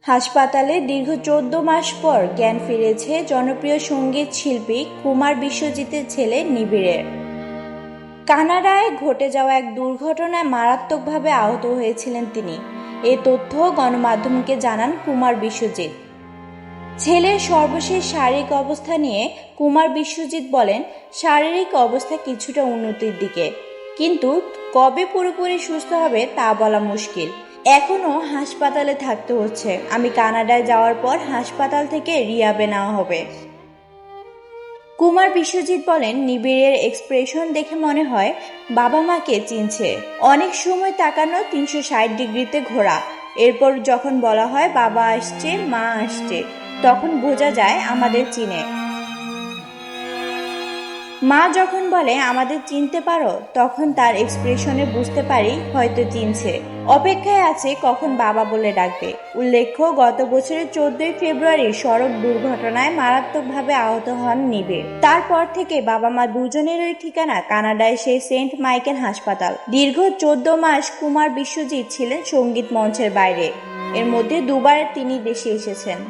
হাসপাতালে দীর্ঘ ১৪ মাস পর জ্ঞান ফিরেছে জনপ্রিয় সঙ্গীত শিল্পী কুমার বিশ্বজিতের ছেলে নিবিড়ের। কানাডায় ঘটে যাওয়া এক দুর্ঘটনায় মারাত্মকভাবে আহত হয়েছিলেন তিনি। এ তথ্য গণমাধ্যমকে জানান কুমার বিশ্বজিৎ। ছেলের সর্বশেষ শারীরিক অবস্থা নিয়ে কুমার বিশ্বজিৎ বলেন, শারীরিক অবস্থা কিছুটা উন্নতির দিকে, কিন্তু কবে পুরোপুরি সুস্থ হবে তা বলা মুশকিল। এখনও হাসপাতালে থাকতে হচ্ছে। আমি কানাডায় যাওয়ার পর হাসপাতাল থেকে রিহাবে নেওয়া হবে। কুমার বিশ্বজিৎ বলেন, নিবিড়ের এক্সপ্রেশন দেখে মনে হয় বাবা মাকে চিনছে। অনেক সময় তাকানো ৩৬০ ডিগ্রিতে ঘোরা। এরপর যখন বলা হয় বাবা আসছে, মা আসছে, তখন বোঝা যায় আমাদের চিনে। মা যখন বলে আমাদের চিনতে পারো, তখন তার এক্সপ্রেশনে বুঝতে পারি হয়তো চিনছে। অপেক্ষায় আছে কখন বাবা বলে ডাকবে। উল্লেখ্য, গত বছরের ১৪ই ফেব্রুয়ারি সড়ক দুর্ঘটনায় মারাত্মকভাবে আহত হন নিবিড়। তারপর থেকে বাবা মা দুজনেরই ঠিকানা কানাডায় সেই সেন্ট মাইকেল হাসপাতাল। দীর্ঘ ১৪ মাস কুমার বিশ্বজিৎ ছিলেন সঙ্গীত মঞ্চের বাইরে। এর মধ্যে দুবার তিনি দেশে এসেছেন।